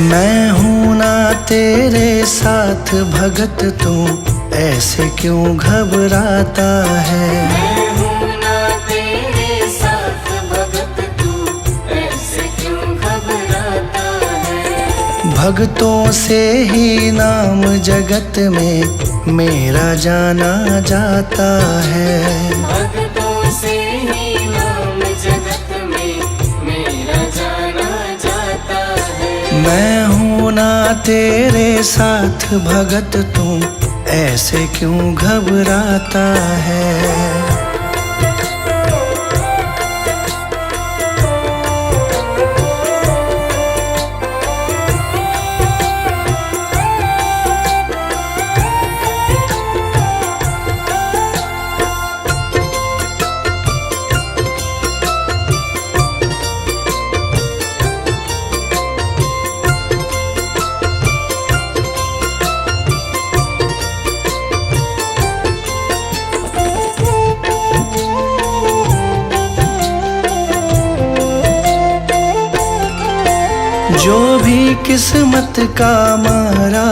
मैं हूँ ना तेरे साथ भगत, तू ऐसे क्यों घबराता है। मैं हूँ ना तेरे साथ भगत, तू ऐसे क्यों घबराता है। भक्तों से ही नाम जगत में मेरा जाना जाता है। भक्तों से ही नाम जगत में मेरा जाना जाता है। मैं हूँ ना तेरे साथ भगत, तू ऐसे क्यों घबराता है। जो भी किस्मत का मारा,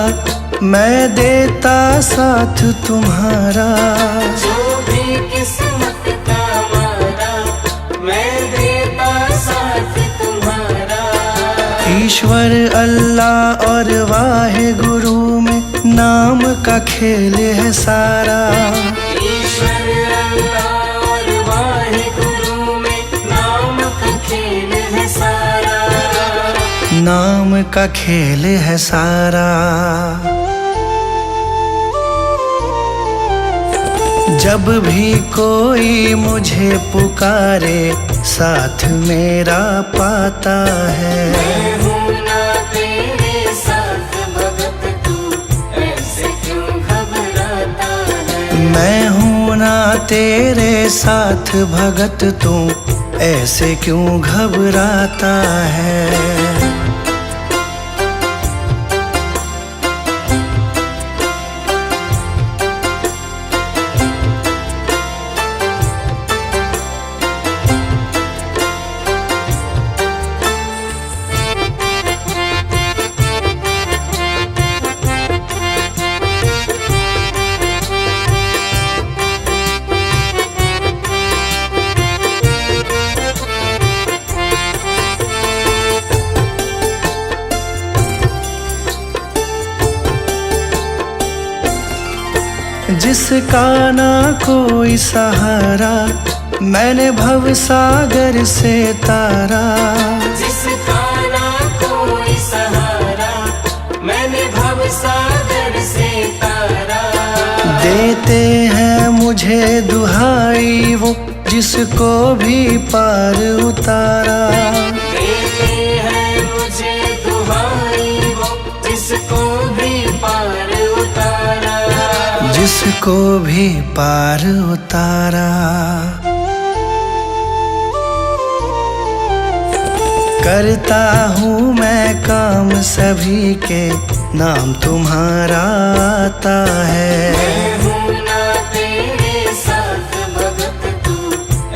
मैं देता साथ तुम्हारा। जो भी किस्मत का मारा, मैं देता साथ तुम्हारा। ईश्वर अल्लाह और वाहे गुरु में नाम का खेल है सारा। ईश्वर अल्लाह और वाहे गुरु में नाम का खेल है सारा। नाम का खेल है सारा। जब भी कोई मुझे पुकारे, साथ मेरा पाता है। मैं हूँ ना तेरे साथ भगत, तू ऐसे क्यों घबराता है। मैं हूँ ना तेरे साथ भगत, तू ऐसे क्यों घबराता है। जिसका ना कोई सहारा, मैंने भव सागर से तारा। जिसका ना कोई सहारा, मैंने भव सागर से तारा। देते हैं मुझे दुहाई वो, जिसको भी पार उतारा। देते हैं मुझे दुहाई वो, जिसको भी पार उतारा। जिसको भी पार उतारा। करता हूँ मैं काम सभी के, नाम तुम्हारा आता है। मैं हूँ ना तेरे साथ भगत, तू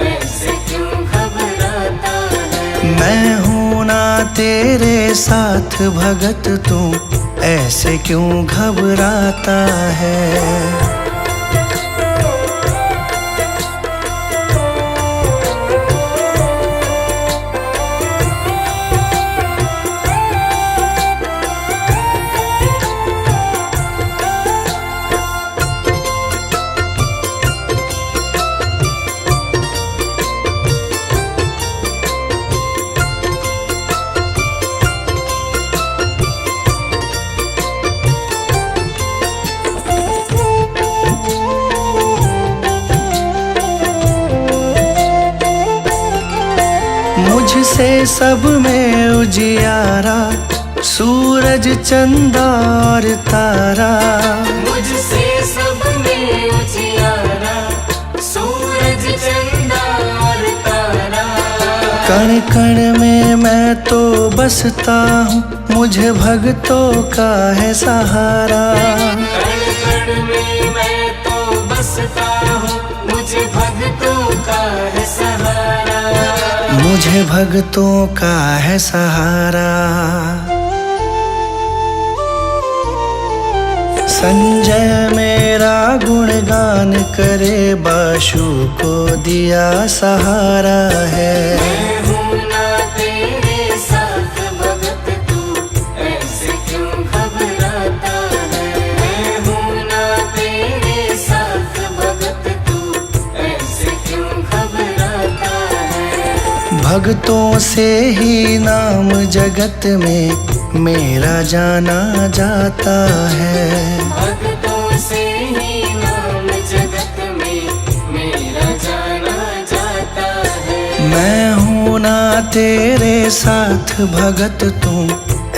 ऐसे क्यों घबराता है। मैं हूँ ना तेरे साथ भगत, तू ऐसे क्यों घबराता है। मुझसे सब में उजियारा, सूरज चंदा और तारा। मुझसे सब में उजियारा, सूरज चंदा और तारा। कण कण में मैं तो बसता हूँ, मुझे भक्तों का है सहारा। कण कण में मैं तो बसता हूँ, मुझे भक्तों का है सहारा। मुझे भक्तों का है सहारा। संजय मेरा गुणगान करे, बाशु को दिया सहारा है। मैं हूँ ना तेरे साथ भगत, तू ऐसे क्यों घबराता है। मैं हूँ ना तेरे साथ भगत, तू ऐसे क्यों घबराता है। भक्तों से ही नाम जगत में मेरा जाना जाता है। भक्तों से ही नाम जगत में मेरा जाना जाता है। मैं हूँ ना तेरे साथ भगत, तू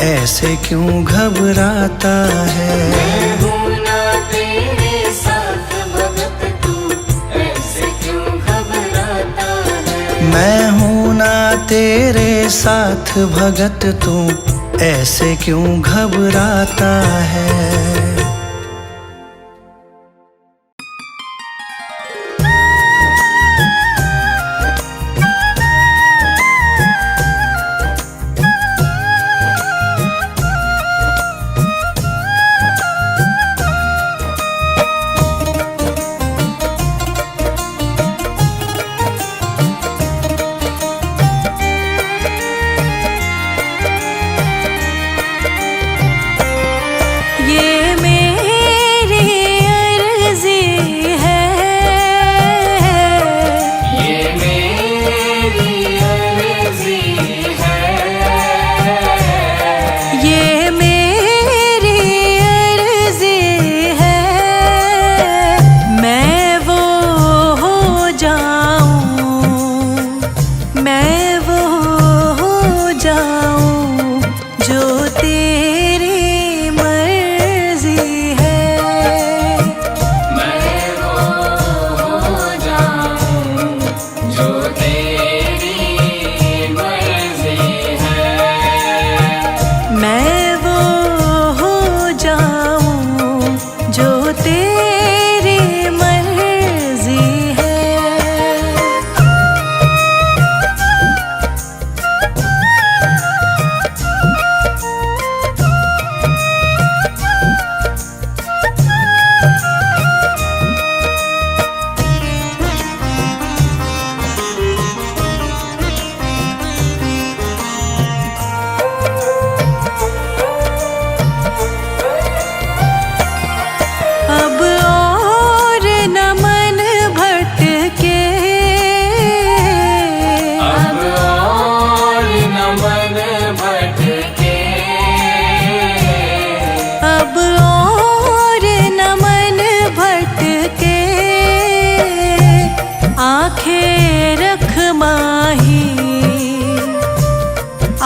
ऐसे क्यों घबराता है। मैं हूँ ना तेरे साथ भगत, तू ऐसे क्यों घबराता है। मैं हूँ ना तेरे साथ भगत, तू ऐसे क्यों घबराता है।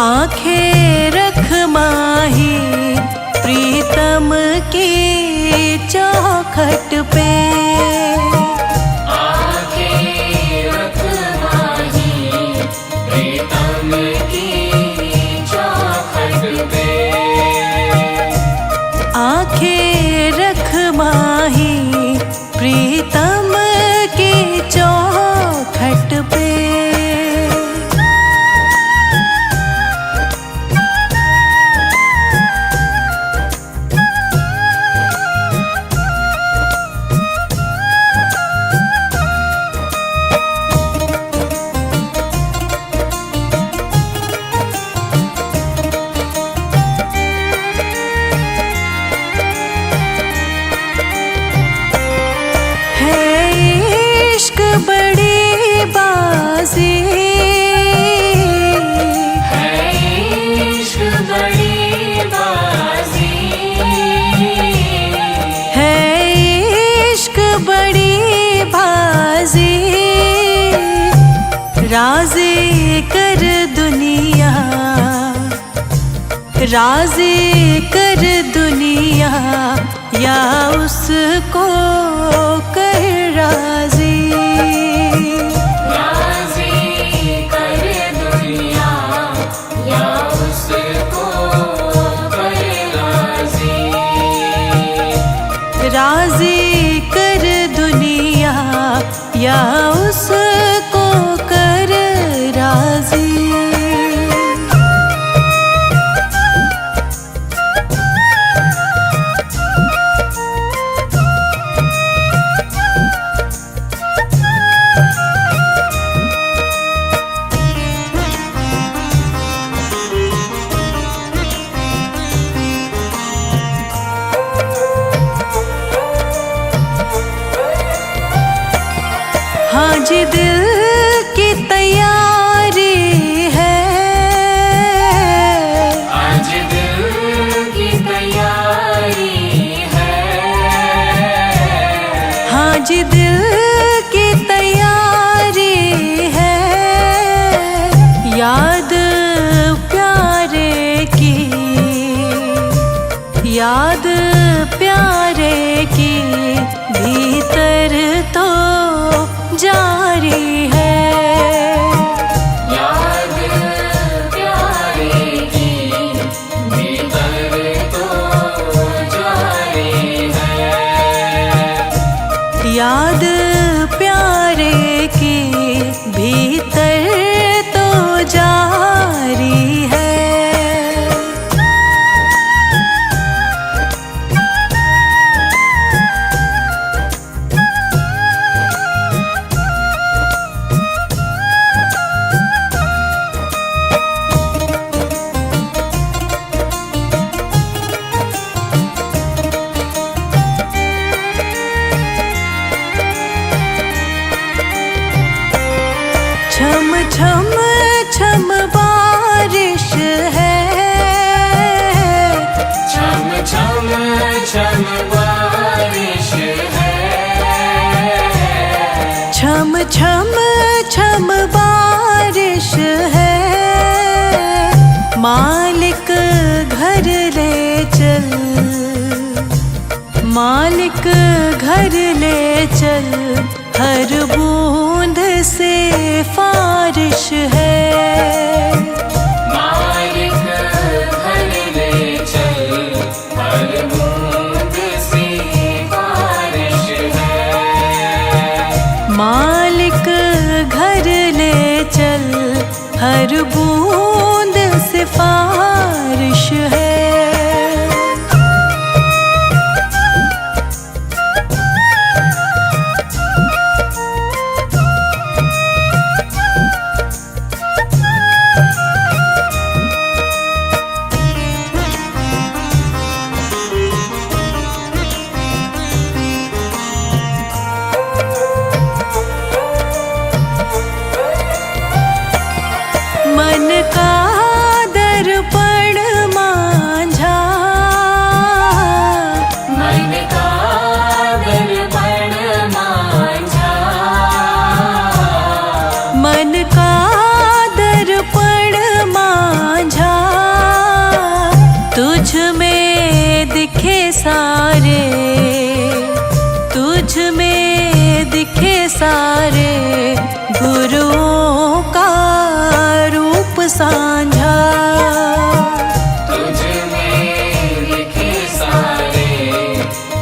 आंखें रख माही प्रीतम की चौखट पे। आंखें रख माही प्रीतम की चौखट पे। आंखें रख माही प्रीतम की चौखट पे। बड़ी बाजी है इश्क बड़ी बाजी। है इश्क बड़ी बाजी। राज़ी कर दुनिया, राज़ी कर दुनिया या उसको कर राज़ी। राज़ी कर दुनिया या उसको कर राज़ी। आज दिल की तैयारी है, आज दिल की तैयारी है, आज दिल की तैयारी है। याद प्यारे की, याद प्यारे की भीतर तो जारी है। याद प्यारे की भीतर तो जारी है, याद प्यारे की भीतर तो जारी है। छम छम छम बारिश है, छम छम छम बारिश है, छम छम छम बारिश है। मालिक घर ले चल, मालिक घर ले चल, हर बूंद से फारिश है। मालिक घर ले चल, हर बूंद से बारिश है, मालिक घर ले चल, हर बूंद से फारिश है। मन का दर्पण मांझा, मन का दर्पण मांझा, मन का दर्पण मांझा। तुझ में दिखे सारे, तुझ में दिखे सारे गुरुओं का रूप सांझा। तुझ में दिखे सारे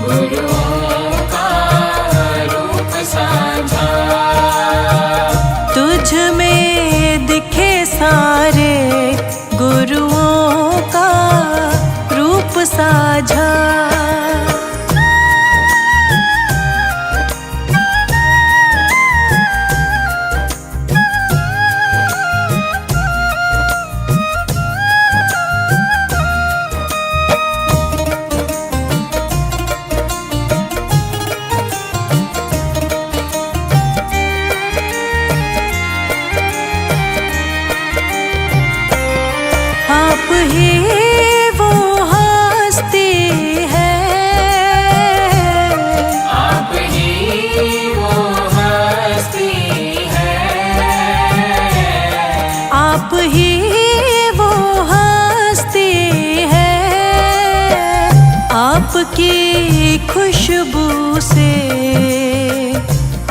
गुरुओं का रूप साझा, तुझ में दिखे सारे गुरुओं का रूप साझा। आप ही वो हस्ती है, आप ही वो हस्ती है, आप ही वो हस्ती है। आपकी खुशबू से,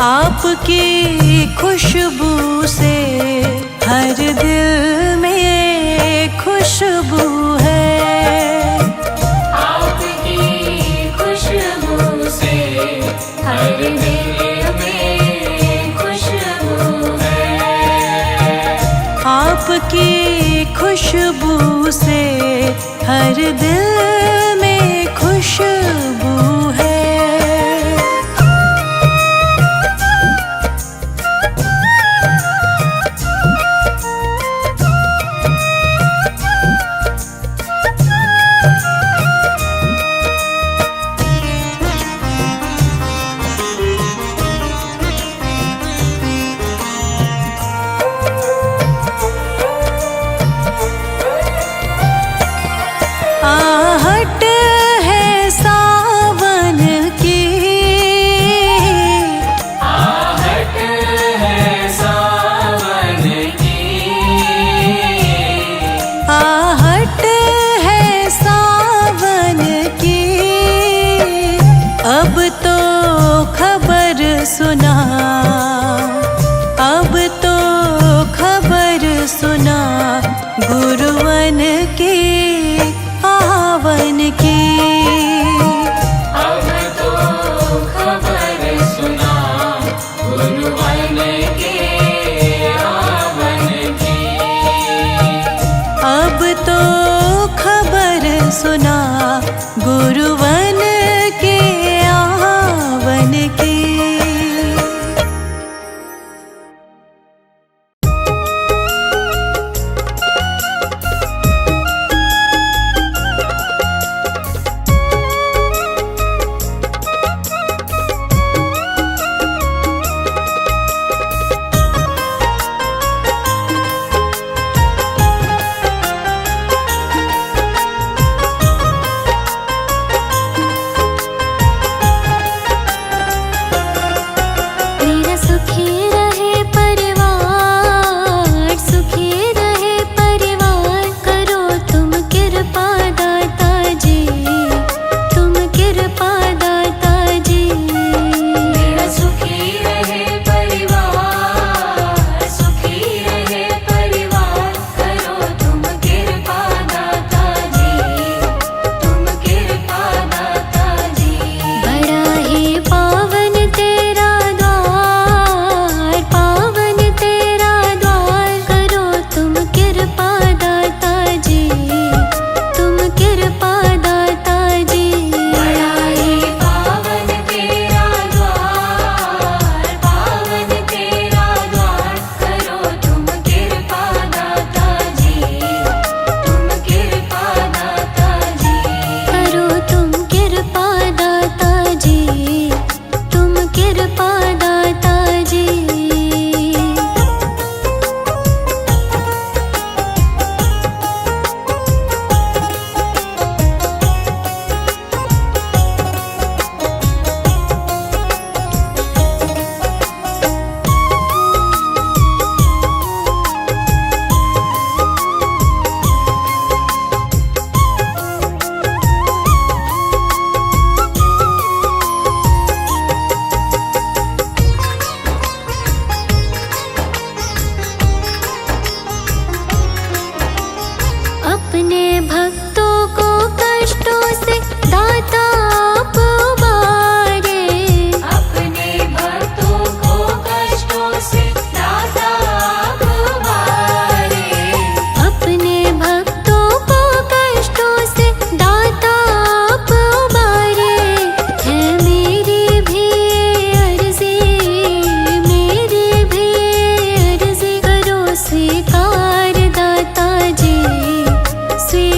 आपकी खुशबू से हर दिल में खुशबू है। आपकी खुशबू से हर दिल में खुशबू है, आपकी खुशबू से हर दिल में खुशबू है। गुरुवन के आवन की। अब तो खबर सुना गुरुवन के आवन की। मेरा सुखी रहे परिवार, सुखी रहे परिवार, करो तुम कृपा दाता जी, तुम कृपा दाता जी। मेरा सुखी रहे परिवार, सुखी रहे परिवार, करो तुम कृपा दाता जी, तुम कृपा दाता जी। बड़ा ही पावन तेरा द्वार, पावन तेरा द्वार, करो तुम कृपा दाता जी, तुम कृपा दाता जी। बड़ा ही पावन तेरा द्वार, पावन तेरा द्वार, करो तुम कृपा दाता जी, तुम कृपा दाता जी। करो तुम कृपा दाता जी, तुम कृपा दाता जी। अपने भक्तों को कष्टों से दाता आप उबारे, अपने भक्तों को कष्टों से दाता आप उबारे। अपने भक्तों को कष्टों से दाता आप उबारे। है मेरी भी अर्जी, मेरी भी अर्जी, करो स्वीकार दाता जी, स्वीकार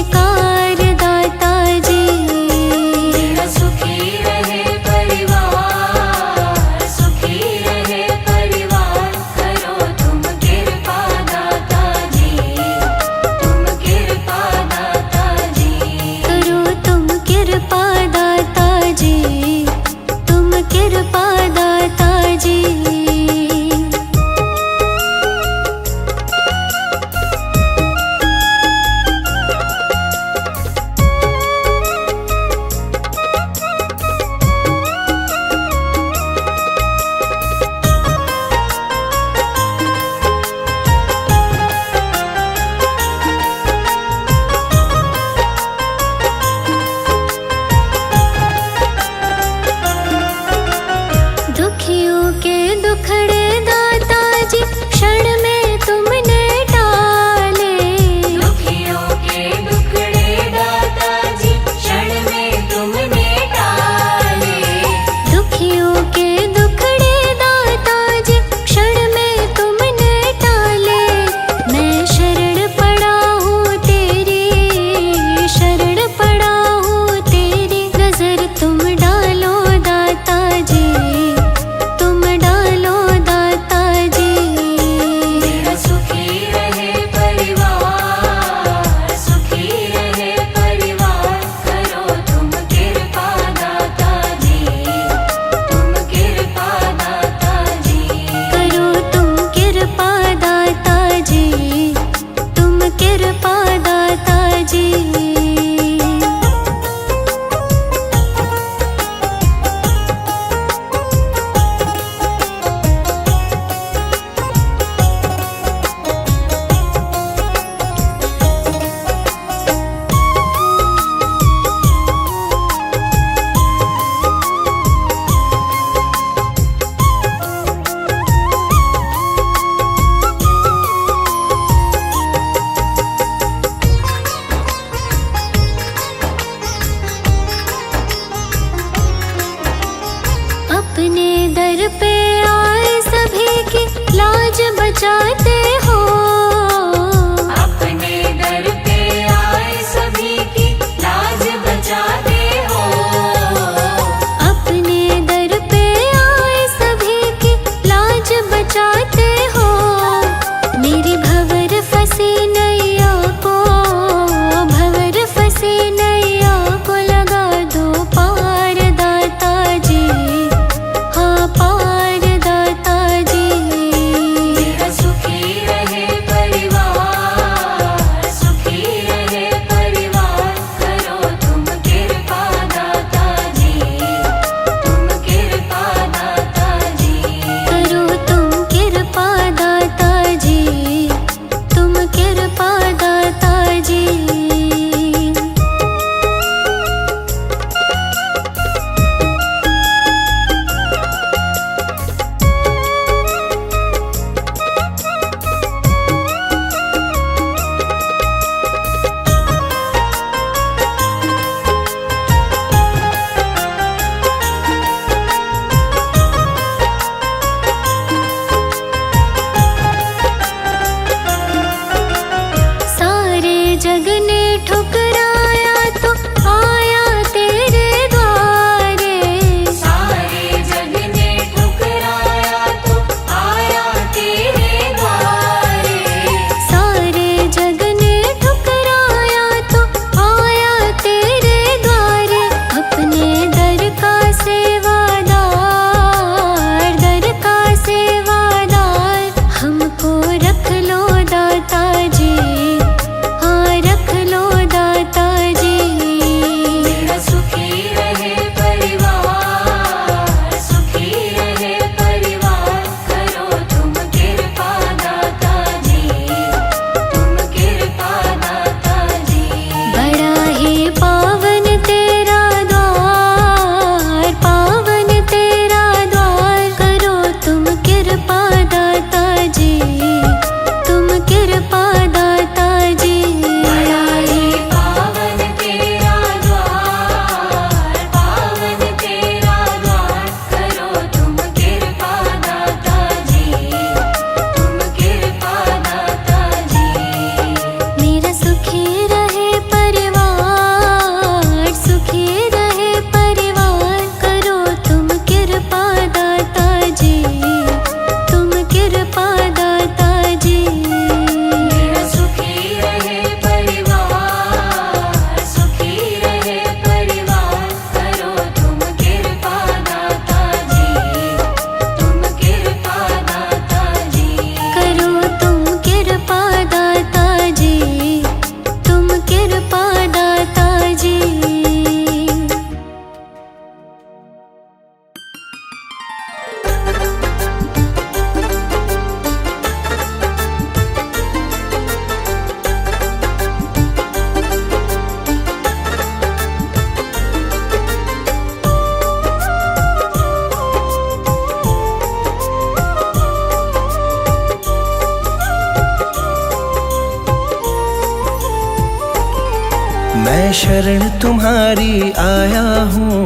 मैं शरण तुम्हारी आया हूँ,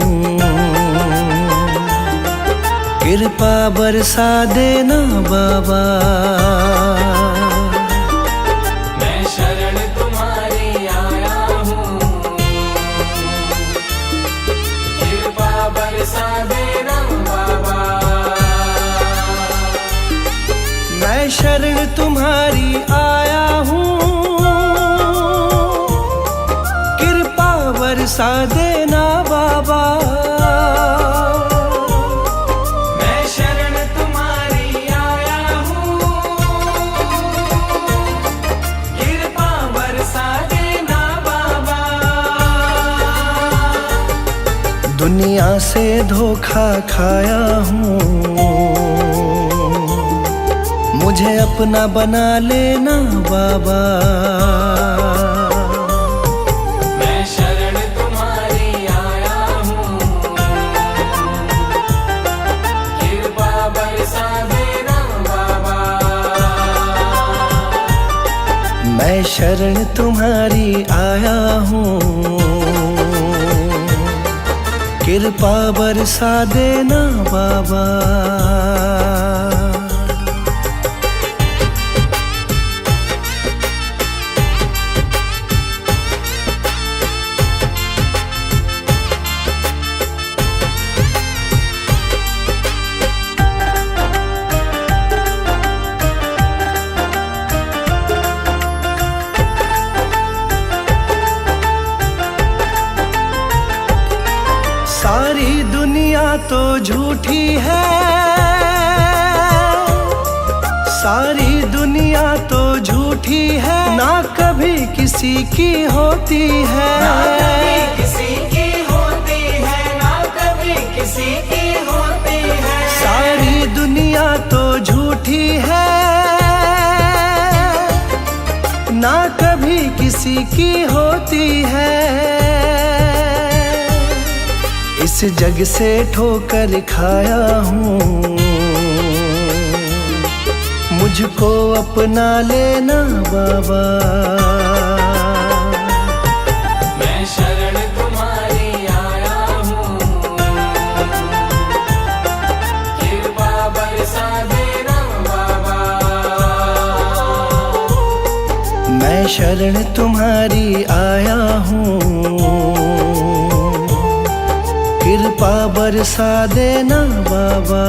कृपा बरसा देना बाबा। मैं शरण तुम्हारी आया हूँ, कृपा बरसा देना बाबा। मैं शरण तुम्हारी आया हूँ, कृपा बरसा देना बाबा। मैं शरण तुम्हारी आया हूँ, कृपा बरसा देना बाबा। दुनिया से धोखा खाया हूँ, मुझे अपना बना लेना बाबा। मैं शरण तुम्हारी आया हूँ, कृपा बरसा देना बाबा। मैं शरण तुम्हारी आया हूँ, कृपा बरसा देना बाबा। सारी दुनिया तो झूठी है, सारी दुनिया तो झूठी है, ना कभी किसी की होती है। ना कभी किसी की होती है, ना कभी किसी की होती है। सारी दुनिया तो झूठी है, ना कभी किसी की होती है। इस जग से ठोकर खाया हूँ, मुझको अपना लेना बाबा। मैं शरण तुम्हारी आया हूँ, कृपा बरसा देना बाबा। मैं शरण तुम्हारी आया हूँ, कृपा बरसा देना बाबा।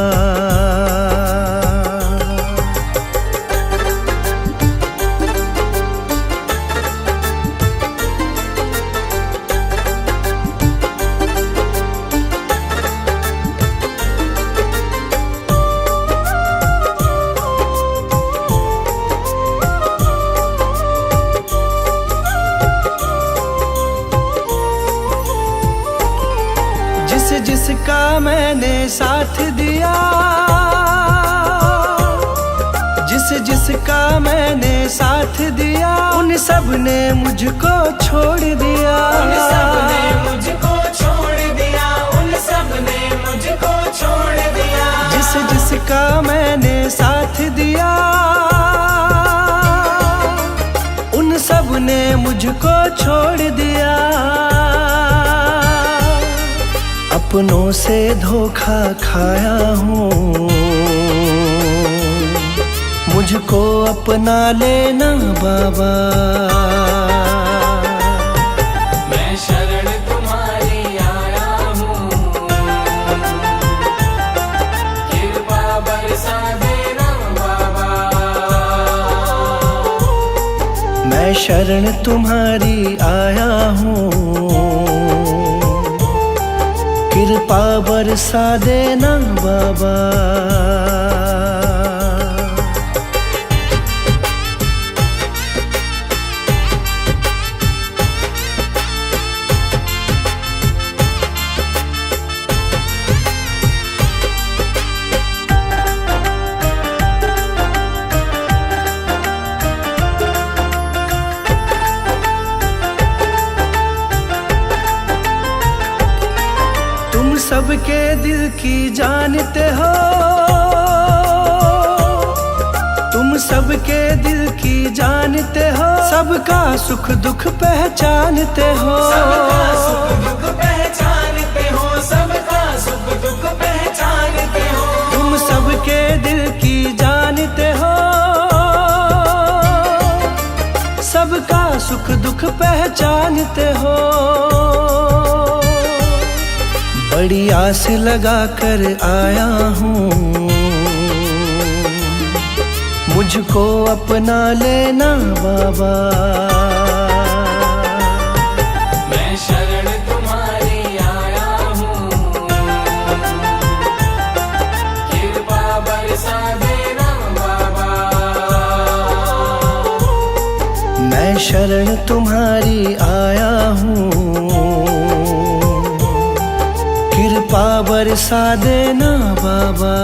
जिसका मैंने साथ दिया, जिसका मैंने साथ दिया, उन सब ने मुझको छोड़ दिया। उन सब ने मुझको छोड़ दिया, उन सब ने मुझको छोड़ दिया। जिसका मैंने साथ दिया, उन सब ने मुझको छोड़ दिया। अपनों से धोखा खाया हूँ, मुझको अपना लेना बाबा। मैं शरण तुम्हारी आया हूँ, कृपा बरसा देना बाबा। मैं शरण तुम्हारी आया हूँ, कृपा बरसा देना बाबा। सबके दिल की जानते हो, तुम सबके दिल की जानते हो। सबका सुख दुख पहचानते हो, सबका सुख दुख पहचानते हो, सबका सुख दुख पहचानते हो। तुम सबके दिल की जानते हो, सबका सुख दुख पहचानते हो। बड़ी आस लगा कर आया हूँ, मुझको अपना लेना बाबा। मैं शरण तुम्हारी आया हूँ, कृपा बरसा देना बाबा। मैं शरण तुम्हारी आया हूँ, कृपा बरसा देना बाबा।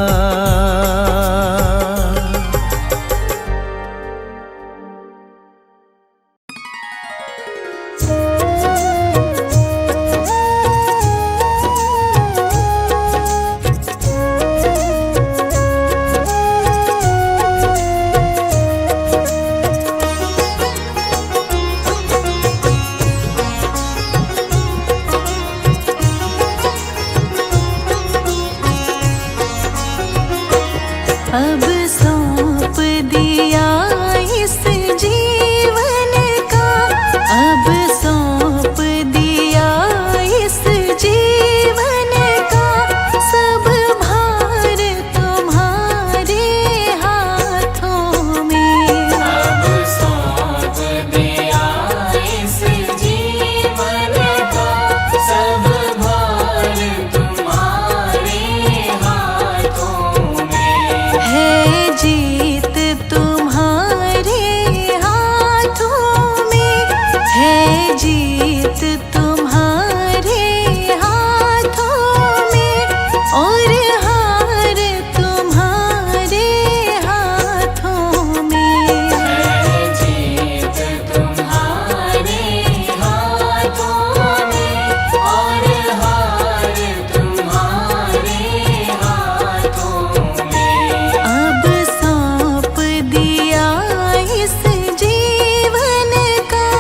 अब सौंप दिया इस जीवन का, अब सौंप दिया इस जीवन का, सब भार तुम्हारे हाथों में। अब सौंप दिया इस जीवन का, सब भार तुम्हारे हाथों में। है जीत तुम्हारे हाथों में, है जीत तुम्हारे हाथों में, और हार तुम्हारे हाथों में। है जीत तुम्हारे हाथों में, और हार तुम्हारे हाथों में। अब सौंप दिया इस जीवन का।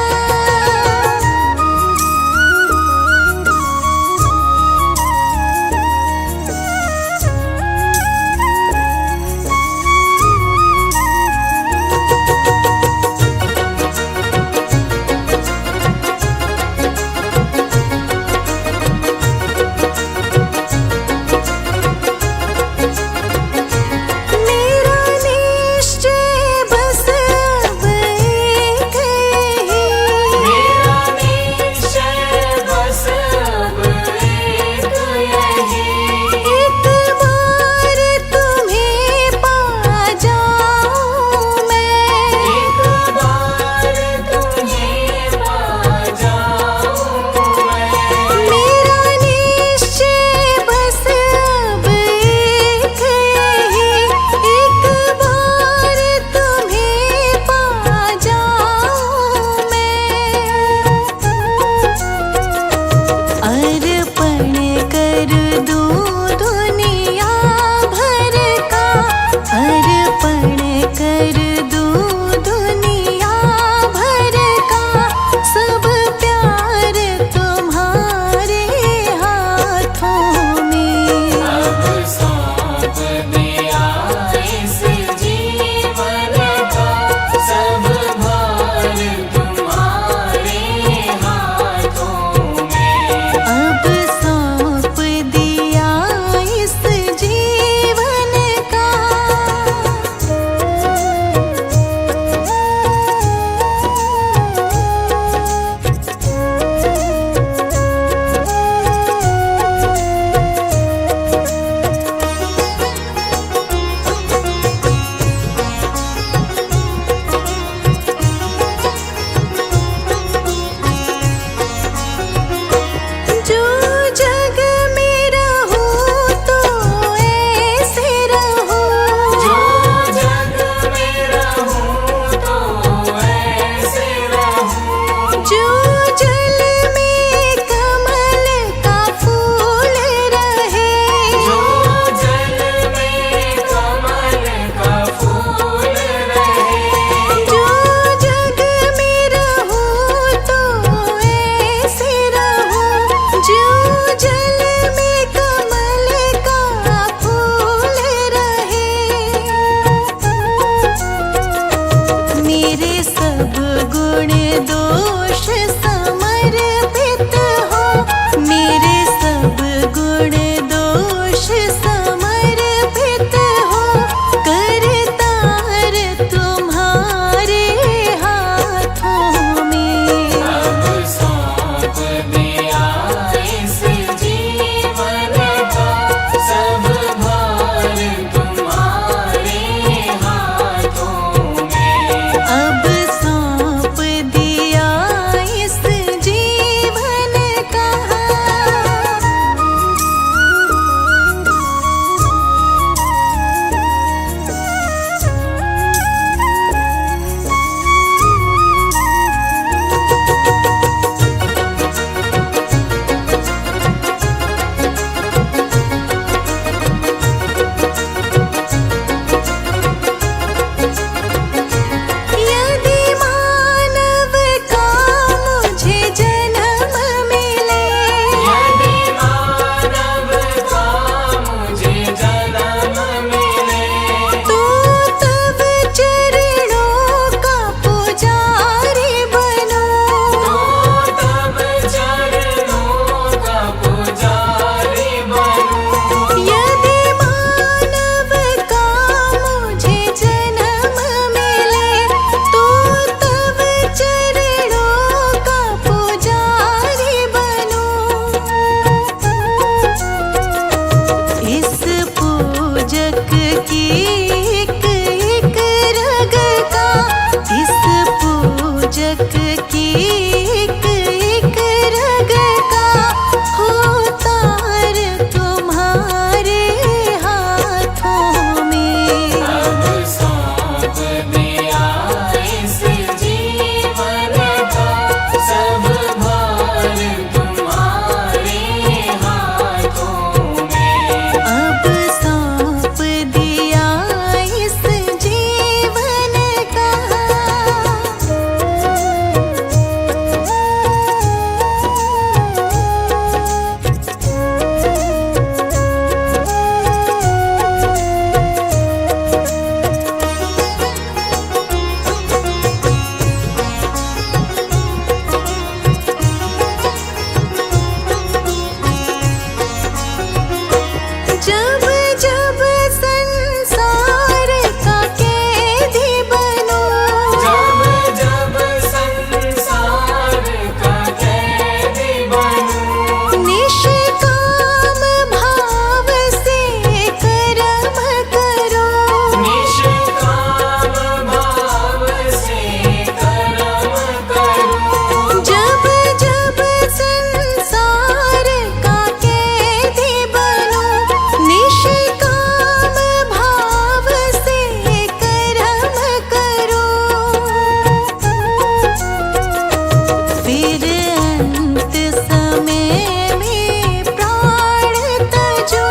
सब गुण दोष समर्पित हो, मेरे सब गुण दोष समर्पित हो, करतार तुम्हारे हाथों में। अब सौंप दिया इस जीवन का सब भार तुम्हारे हाथों में। अब सौंप दिया इस जीवन का। यदि मानव का मुझे जन्म मिले, यदि मानव का मुझे जन्म मिले, तो तब चरणों का पुजारी बनूं। तो तब चरणों का पुजारी बनूं। यदि मानव का मुझे जन्म मिले, तो तब चरणों का पुजारी बनूं। इस पूजक की एक एक रग का, इस पूजक की एक एक रग का होतार तुम्हारे हाथों में। अब सौंप दिया इस जीवन का सब भार तुम्हारे हाथों में। अब सौंप दिया इस जीवन का। जब जब संसार का कैदी बनूं, जब जब संसार का कैदी बनूं, निष्काम भाव से कर्म करो। निष्काम भाव से कर्म करूं। जब जब संसार का कैदी बनूं, निष्काम भाव से कर्म करो। फिर अंत समय में प्राण तजो,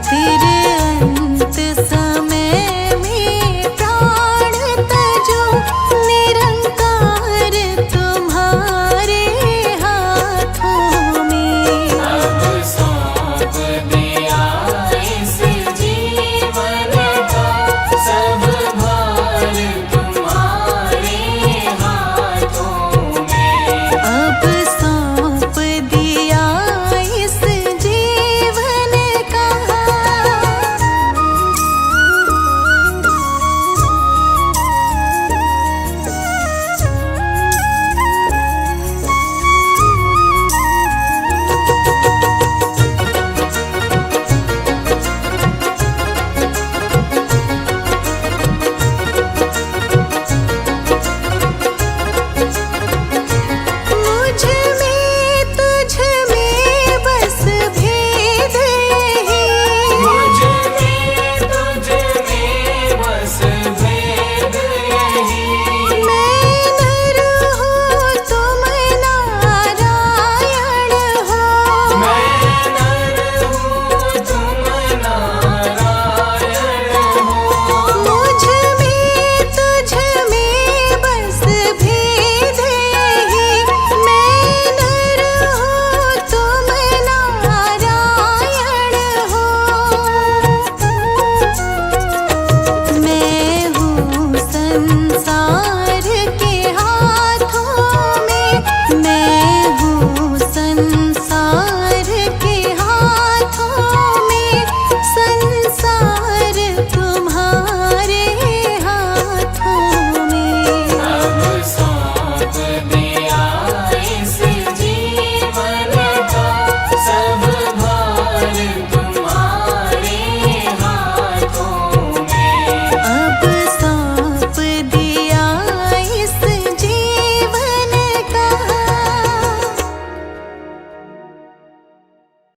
फिर अंत समय में प्राण तजो, निरंकार तुम्हारे हाथों में। अब सौंप दिया इस जीवन का सब भार तुम्हारे हाथों में। अब सौंप दिया इस जीवन का। मुझ में तुझ में बस भेद यही, मुझ में तुझ में बस भेद यही। मैं नर हूँ तुम नारायण हो। मैं नर हूँ तुम नारायण हो। मुझ में तुझ में बस भेद यही, मैं नर हूँ तुम नारायण हो। मैं हूँ